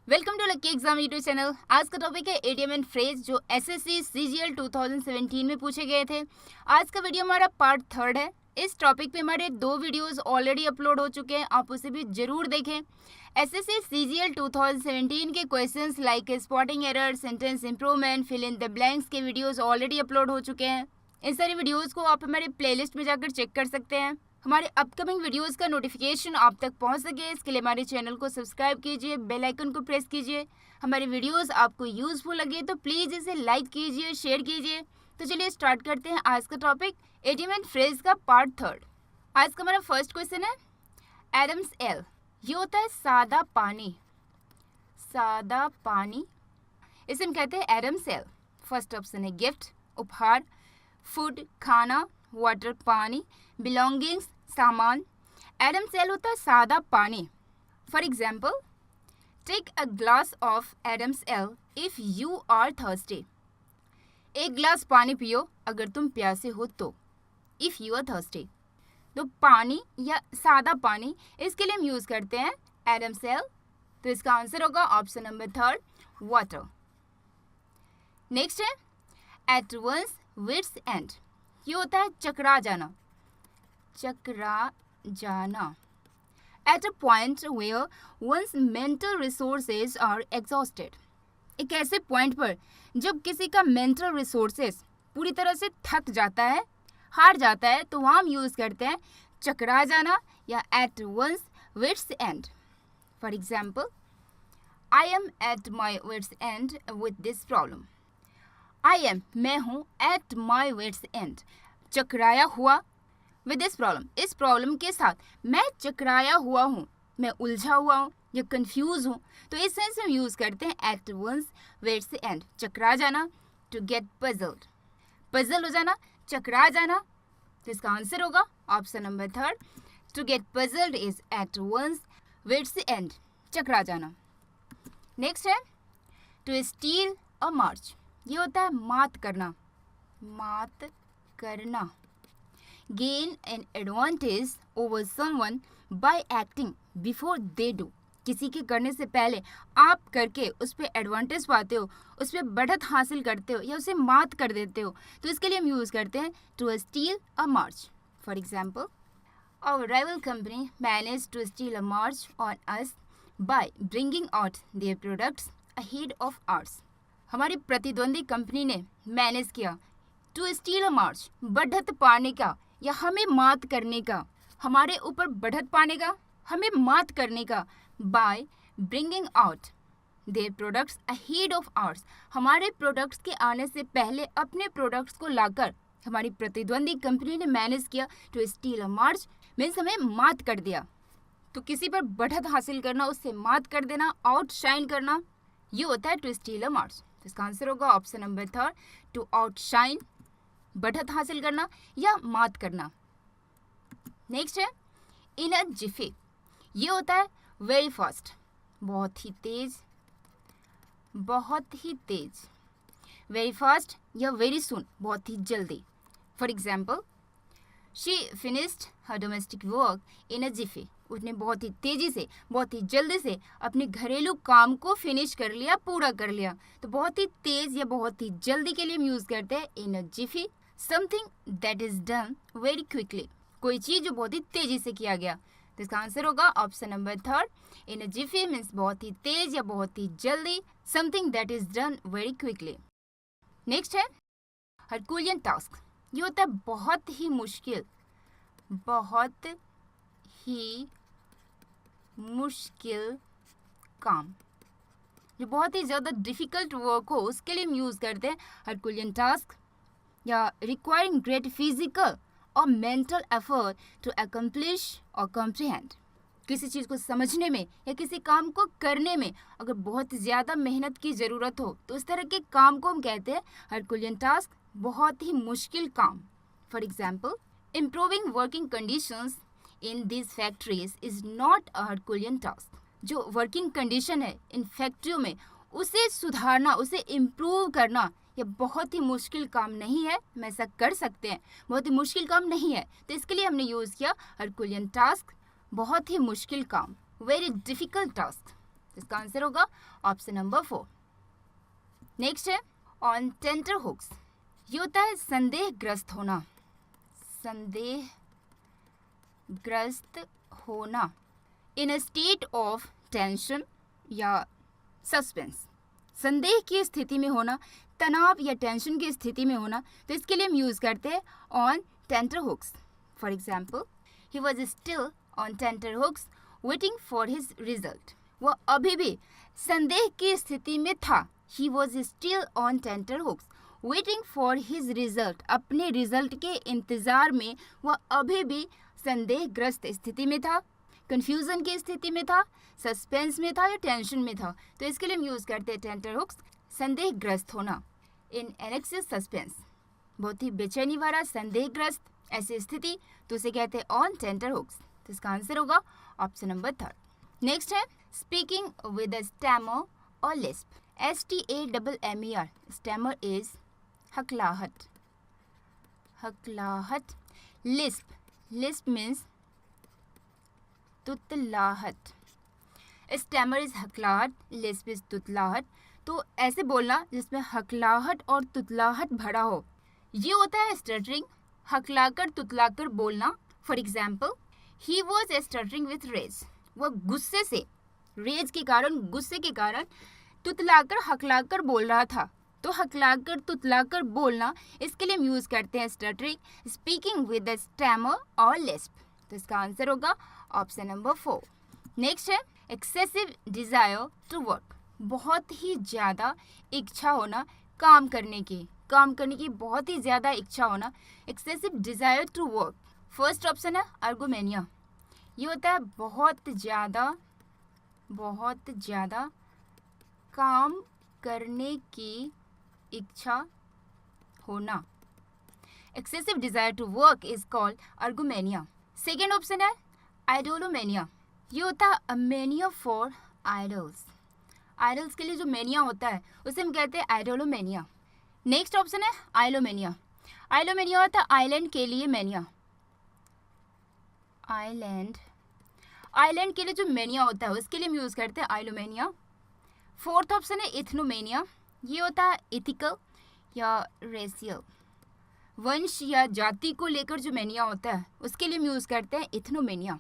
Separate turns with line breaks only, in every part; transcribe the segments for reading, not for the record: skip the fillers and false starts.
Welcome to lucky exam YouTube channel. आज का topic है एडीएम एंड फ्रेज जो एसएससी सीजीएल 2017 में पूछे गए थे। आज का वीडियो हमारा पार्ट 3 है। इस टॉपिक पे हमारे 2 वीडियोस ऑलरेडी अपलोड हो चुके हैं, आप उसे भी जरूर देखें। एसएससी सीजीएल 2017 के questions like spotting error, sentence improvement, fill in the blanks के वीडियोस ऑलरेडी अपलोड हो चुके हैं। इन सारे वीडियोस को आप हमारे प्लेलिस्ट में जाकर चेक कर सकते हैं। हमारे अपकमिंग वीडियोस का नोटिफिकेशन आप तक पहुंच सके इसके लिए हमारे चैनल को सब्सक्राइब कीजिए, बेल आइकन को प्रेस कीजिए। हमारे वीडियोस आपको यूजफुल लगे तो प्लीज़ इसे लाइक कीजिए, शेयर कीजिए। तो चलिए स्टार्ट करते हैं आज का टॉपिक एडीएम एंड फ्रेज का पार्ट 3। आज का हमारा फर्स्ट क्वेश्चन है एडम्स एल। ये होता है सादा पानी। सादा पानी इसे हम कहते हैं एडम्स एल। फर्स्ट ऑप्शन है गिफ्ट, उपहार, फूड खाना, वाटर पानी, बिलोंगिंग्स सामान। एडम्स एल होता है सादा पानी। For example, take a glass of Adam's ale if you are thirsty. एक ग्लास पानी पियो अगर तुम प्यासे हो तो। इफ यू आर थर्स्टी, तो पानी या सादा पानी इसके लिए हम यूज करते हैं एडम्स एल। तो इसका आंसर होगा ऑप्शन नंबर 3 वाटर। नेक्स्ट है एट वंस विट्स एंड। ये होता है चकरा जाना। चकरा जाना at a point where one's mental resources are exhausted. एक ऐसे पॉइंट पर जब किसी का मेंटल रिसोर्सेज पूरी तरह से थक जाता है, हार जाता है, तो वहाँ हम यूज़ करते हैं चकरा जाना या at one's wits end. For example, I am at my wits end with this problem. I am मैं हूँ एट माई विट्स एंड चकराया हुआ विद दिस प्रॉब्लम इस प्रॉब्लम के साथ मैं चकराया हुआ हूँ, मैं उलझा हुआ हूँ या कंफ्यूज हूँ। तो इस सेंस में यूज़ करते हैं एट वंस विट्स एंड। चकरा जाना टू गेट पजल्ड, पजल हो जाना, चकरा जाना। तो इसका आंसर होगा option number 3 to get puzzled is at one's wits end, चकरा जाना। नेक्स्ट है टू स्टील अ मार्च। ये होता है मात करना। मात करना, gain an advantage over someone bye acting before they do. किसी के करने से पहले आप करके उस पर एडवांटेज पाते हो, उस पर बढ़त हासिल करते हो या उसे मात कर देते हो। तो इसके लिए हम यूज़ करते हैं to steal a march. For example, our rival company manage to steal a march on us by bringing out their products ahead of ours. हमारी प्रतिद्वंदी कंपनी ने मैनेज किया टू स्टील अ मार्च, बढ़त पाने का या हमें मात करने का, हमारे ऊपर बढ़त पाने का, हमें मात करने का, bye bringing out their products ahead of hours. हमारे प्रोडक्ट्स के आने से पहले अपने प्रोडक्ट्स को लाकर हमारी प्रतिद्वंदी कंपनी ने मैनेज किया to steal a march means हमें मात कर दिया। तो किसी पर बढ़त हासिल करना, उससे मात कर देना, आउटशाइन करना, ये होता है टू स्टील अ मार्च। तो इसका आंसर होगा ऑप्शन नंबर 3 टू आउटशाइन, बढ़त हासिल करना या मात करना। नेक्स्ट है इन अ जिफी। ये होता है वेरी फास्ट, बहुत ही तेज, बहुत ही तेज। वेरी फास्ट या वेरी सुन, बहुत ही जल्दी। For example, she finished her domestic work in a jiffy. उसने बहुत ही तेजी से, बहुत ही जल्दी से अपने घरेलू काम को फिनिश कर लिया, पूरा कर लिया। तो बहुत ही तेज या बहुत ही जल्दी के लिए हम यूज करते हैं in a jiffy. Something that is done very quickly, कोई चीज जो बहुत ही तेजी से किया गया। तो इसका आंसर होगा option number 3 in a Zifi means बहुत ही तेज या बहुत ही जल्दी, something that is done very quickly. Next है हरकुलियन टास्क। ये होता है बहुत ही मुश्किल, बहुत ही मुश्किल काम, जो बहुत ही ज़्यादा डिफ़िकल्ट वर्क हो उसके लिए हम यूज़ करते हैं हरकुलियन टास्क। या रिक्वायरिंग ग्रेट फिजिकल और मेंटल एफर्ट टू अकम्प्लिश और कॉम्प्रिहेंड। किसी चीज़ को समझने में या किसी काम को करने में अगर बहुत ज़्यादा मेहनत की ज़रूरत हो तो उस तरह के काम को हम कहते हैं हरकुलियन टास्क, बहुत ही मुश्किल काम। For example, improving working conditions in this factories is not a herculean task. जो वर्किंग कंडीशन है इन फैक्ट्रियों में उसे सुधारना, उसे इम्प्रूव करना, ये बहुत ही मुश्किल काम नहीं है। हम ऐसा कर सकते हैं, बहुत ही मुश्किल काम नहीं है। तो इसके लिए हमने यूज़ किया हरकुलियन टास्क, बहुत ही मुश्किल काम, वेरी डिफ़िकल्ट टास्क। इसका आंसर होगा ऑप्शन नंबर 4। नेक्स्ट है ऑन टेंटर हुक्स। ये होता है संदेहग्रस्त होना, संदेहग्रस्त होना इन अ स्टेट ऑफ टेंशन या सस्पेंस। संदेह की स्थिति में होना, तनाव या टेंशन की स्थिति में होना, तो इसके लिए हम यूज करते हैं on tenterhooks. For example, he was still on tenterhooks waiting for his result. वह अभी भी संदेह की स्थिति में था। He was still on tenterhooks waiting for his result. अपने रिजल्ट के इंतजार में वह अभी भी संदेहग्रस्त स्थिति में था, कंफ्यूजन की स्थिति में था, सस्पेंस में था या टेंशन में था। तो इसके लिए हम यूज करते हैं टेंटर हुक्स, संदेहग्रस्त होना इन एनेक्सियस सस्पेंस, बहुत ही बेचैनी वाला संदेहग्रस्त ऐसी स्थिति, तो उसे कहते हैं ऑन टेंटर हुक्स। तो इसका आंसर होगा ऑप्शन नंबर 3। नेक्स्ट है स्पीकिंग विद अ स्टैमर और लिस्प। STAMMER, स्टैमर इज हकलाहट, हकलाहट। लिस्प मीन्स तुतलाहट। स्टैमर इज हकलाहट, लिस्प इज तुतलाहट। तो ऐसे बोलना जिसमें हकलाहट और तुतलाहट भरा हो, ये होता है स्टटरिंग, हकलाकर तुतलाकर बोलना। For example, he was stuttering with rage. वह गुस्से से, रेज के कारण, गुस्से के कारण तुतलाकर हकलाकर बोल रहा था। तो हकलाकर तुतलाकर बोलना, इसके लिए हम यूज करते हैं stuttering, speaking with the stammer और लिस्प। तो इसका आंसर होगा ऑप्शन नंबर 4। नेक्स्ट है एक्सेसिव डिजायर टू वर्क। बहुत ही ज़्यादा इच्छा होना काम करने की बहुत ही ज़्यादा इच्छा होना, excessive desire to work. First option है आर्गोमेनिया। ये होता है बहुत ज़्यादा काम करने की इच्छा होना। Excessive desire to work is called ergomania. Second option है आइडोलोमेनिया। ये होता है a mania for idols. Idols के लिए जो मेनिया होता है उसे हम कहते हैं आइडोलोमेनिया। नेक्स्ट ऑप्शन है आइलोमेनिया। आइलोमेनिया होता है आइलैंड के लिए मेनिया। आइलैंड के लिए जो मेनिया होता है उसके लिए हम यूज करते हैं आइलोमेनिया। फोर्थ ऑप्शन है इथनोमेनिया। ये होता है इथिकल या रेशियल, वंश या जाति को लेकर जो मेनिया होता है उसके लिए हम यूज करते हैं इथनोमेनिया।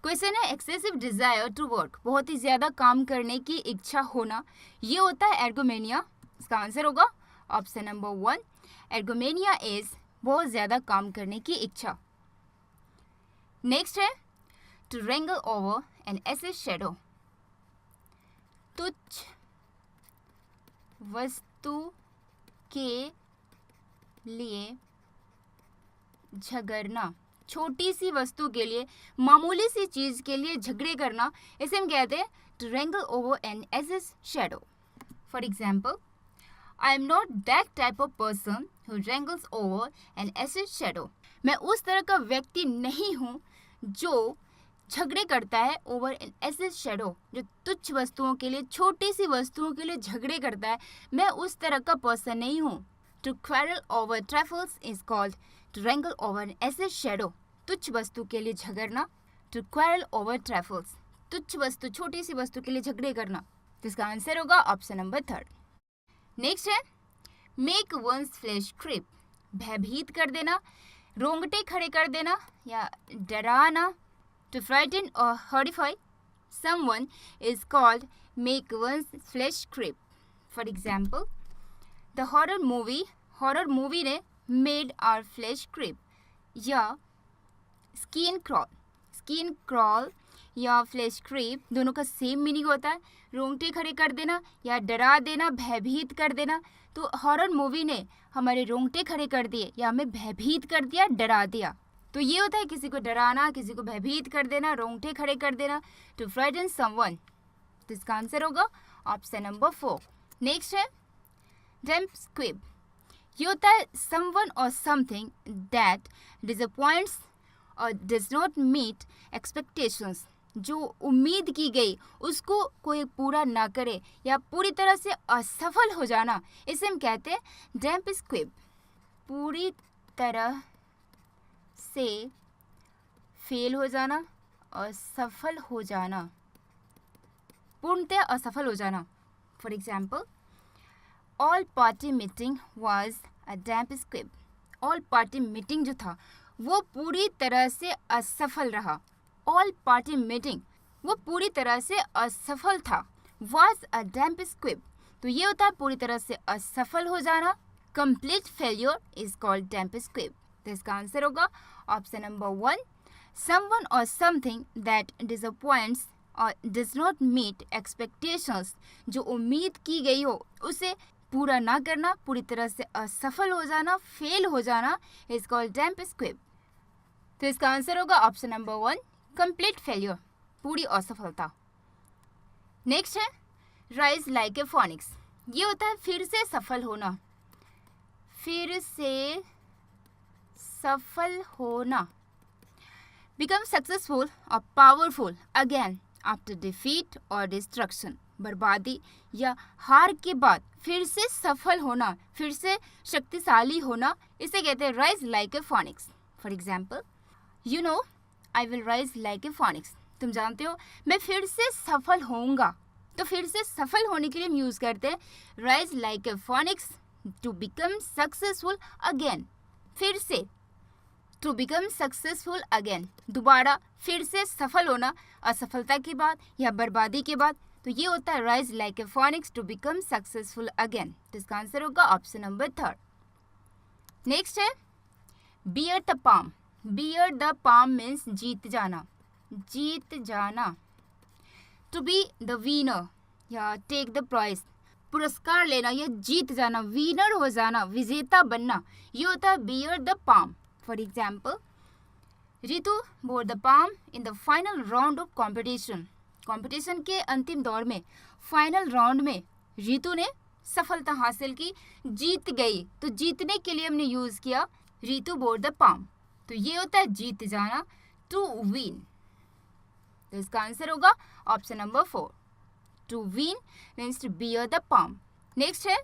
क्वेश्चन है एक्सेसिव डिजायर टू वर्क, बहुत ही ज्यादा काम करने की इच्छा होना, ये होता है एर्गोमेनिया। इसका आंसर होगा ऑप्शन नंबर 1। एर्गोमेनिया इज बहुत ज्यादा काम करने की इच्छा। नेक्स्ट है to wrangle over an ass's shadow. तुच्छ वस्तु के लिए झगड़ना, छोटी सी वस्तु के लिए, मामूली सी चीज के लिए झगड़े करना, इसे हम कहते हैं to wrangle over an ass's shadow. For example, I am not that type of person who wrangles over an ass's shadow. मैं उस तरह का व्यक्ति नहीं हूँ जो झगड़े करता है ओवर एन एसेड शैडो, जो तुच्छ वस्तुओं के लिए, छोटी सी वस्तुओं के लिए झगड़े करता है। मैं उस तरह का पर्सन नहीं हूँ। To quarrel over trifles is called to wrangle over an ass's shadow. तुच्छ वस्तु के लिए झगड़ना, टू क्वारल ओवर ट्रैफल्स, तुच्छ वस्तु, छोटी सी वस्तु के लिए झगड़े करना। तो इसका आंसर होगा ऑप्शन नंबर 3। नेक्स्ट है मेक वंस फ्लैश क्रीप, भयभीत कर देना, रोंगटे खड़े कर देना या डराना। टू फ्राइटन और horrify someone is called make one's flesh creep. For example, the horror movie ने मेड आवर फ्लैश क्रीप या स्किन क्रॉल या फ्लैश क्रीप, दोनों का सेम मीनिंग होता है, रोंगटे खड़े कर देना या डरा देना, भयभीत कर देना। तो हॉरर मूवी ने हमारे रोंगटे खड़े कर दिए या हमें भयभीत कर दिया, डरा दिया। तो ये होता है किसी को डराना, किसी को भयभीत कर देना, रोंगटे खड़े कर देना, टू फ्राइटन समवन। तो इसका आंसर होगा ऑप्शन नंबर 4। नेक्स्ट है डेम्प स्क्विब। ये होता है समवन और समथिंग दैट डिसअपॉइंट्स और डज नॉट मीट एक्सपेक्टेशंस। जो उम्मीद की गई उसको कोई पूरा ना करे या पूरी तरह से असफल हो जाना, इसे हम कहते हैं डेम्प स्क्विब। पूरी तरह से फेल हो जाना और सफल हो जाना, पूर्णतः असफल हो जाना। For example, all party meeting was a damp squib. All party meeting जो था वो पूरी तरह से असफल रहा। ऑल पार्टी मीटिंग वो पूरी तरह से असफल था। वॉज अ डैम्प स्क्विब, तो ये होता है पूरी तरह से असफल हो जाना। Complete failure is called damp squib. तो इसका आंसर होगा ऑप्शन नंबर 1, समवन और समथिंग दैट डिसअपॉइंट्स और डज नॉट मीट एक्सपेक्टेशंस। जो उम्मीद की गई हो उसे पूरा ना करना, पूरी तरह से असफल हो जाना, फेल हो जाना, इज कॉल्ड डैम्प स्क्विब। तो इसका आंसर होगा ऑप्शन नंबर 1, कंप्लीट फेल्योर, पूरी असफलता। नेक्स्ट है राइज लाइक ए फॉनिक्स। ये होता है फिर से सफल होना। फिर से सफल होना। बिकम सक्सेसफुल और पावरफुल अगेन आफ्टर डिफीट और डिस्ट्रक्शन। बर्बादी या हार के बाद फिर से सफल होना, फिर से शक्तिशाली होना, इसे कहते हैं rise like a Phoenix. For example, you know I will rise like a Phoenix. तुम जानते हो मैं फिर से सफल होऊंगा। तो फिर से सफल होने के लिए हम यूज करते हैं rise like a phoenix to become successful again. फिर से, टू बिकम सक्सेसफुल अगेन, दोबारा फिर से सफल होना असफलता के बाद या बर्बादी के बाद। तो ये होता है rise like a phoenix to become successful again. तो इसका आंसर होगा ऑप्शन नंबर 3। नेक्स्ट है bear the palm. Bear the palm means जीत जाना। जीत जाना। टू बी द विनर या टेक द प्राइज, पुरस्कार लेना या जीत जाना, विनर हो जाना, विजेता बनना, ये होता है bear the palm. For example, Ritu bore the palm in the final round of competition. Competition के अंतिम दौर में, फाइनल राउंड में रितु ने सफलता हासिल की, जीत गई। तो जीतने के लिए हमने यूज किया रितु बोर द पाम। तो ये होता है जीत जाना, टू विन। तो इसका आंसर होगा option number 4, to win means to bear the palm. Next है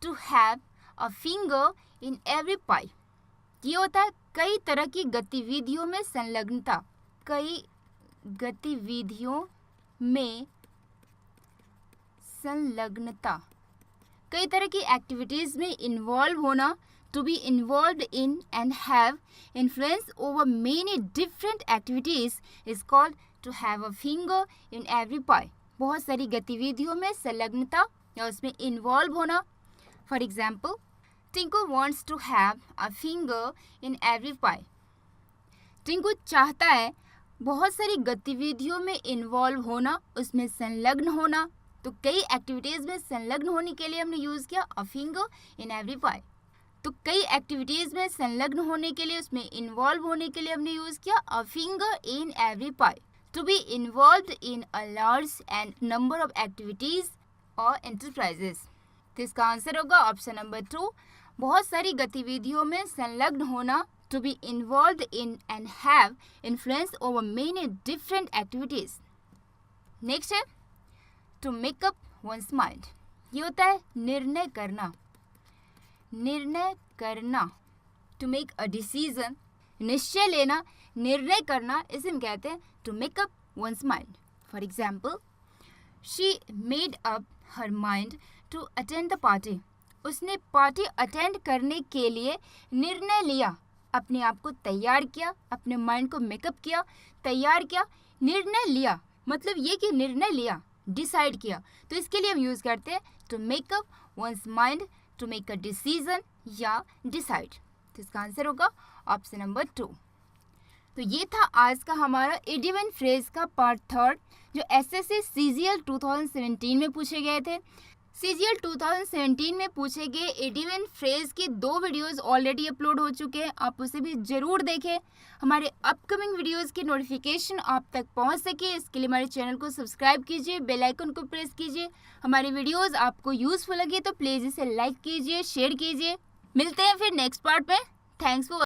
to have a finger in every pie. ये होता है कई तरह की गतिविधियों में संलग्नता। कई गतिविधियों में संलग्नता, कई तरह की एक्टिविटीज में इन्वॉल्व होना। To be involved in and have influence over many different activities is called to have a finger in every pie. बहुत सारी गतिविधियों में संलग्नता या उसमें इन्वॉल्व होना। For example, Tinku wants to have a finger in every pie. Tinku चाहता है बहुत सारी गतिविधियों में इन्वॉल्व होना, उसमें संलग्न होना। तो कई एक्टिविटीज़ में संलग्न होने के लिए हमने यूज़ किया अ फिंगर इन एवरी पाई। तो कई एक्टिविटीज़ में संलग्न होने के लिए, उसमें इन्वॉल्व होने के लिए हमने यूज़ किया a finger in every pie. To be involved in a large and number of activities और एंटरप्राइजेस। तो इसका आंसर होगा ऑप्शन नंबर 2, बहुत सारी गतिविधियों में संलग्न होना। To be involved in and have influence over many different activities. Next है to make up one's mind. ये होता है निर्णय करना। निर्णय करना, टू मेक अ डिसीजन, निश्चय लेना, निर्णय करना, इसे हम कहते हैं to make up one's mind. For example, she made up her mind to attend the party. उसने पार्टी अटेंड करने के लिए निर्णय लिया, अपने आप को तैयार किया, अपने माइंड को मेकअप किया, तैयार किया, निर्णय लिया, मतलब ये कि निर्णय लिया, डिसाइड किया। तो इसके लिए हम यूज़ करते हैं to make up one's mind, to make a decision या डिसाइड। तो इसका आंसर होगा ऑप्शन नंबर 2। तो ये था आज का हमारा इडियम एंड फ्रेज का पार्ट 3 जो एसएससी सीजीएल 2017 में पूछे गए थे। सीजीएल 2017 में पूछे गए इडियम एंड फ्रेज की 2 वीडियोस ऑलरेडी अपलोड हो चुके हैं, आप उसे भी ज़रूर देखें। हमारे अपकमिंग वीडियोस की नोटिफिकेशन आप तक पहुंच सके इसके लिए हमारे चैनल को सब्सक्राइब कीजिए, बेल आइकन को प्रेस कीजिए। हमारी वीडियोस आपको यूज़फुल लगे तो प्लीज़ इसे लाइक कीजिए, शेयर कीजिए। मिलते हैं फिर नेक्स्ट पार्ट में। Thanks for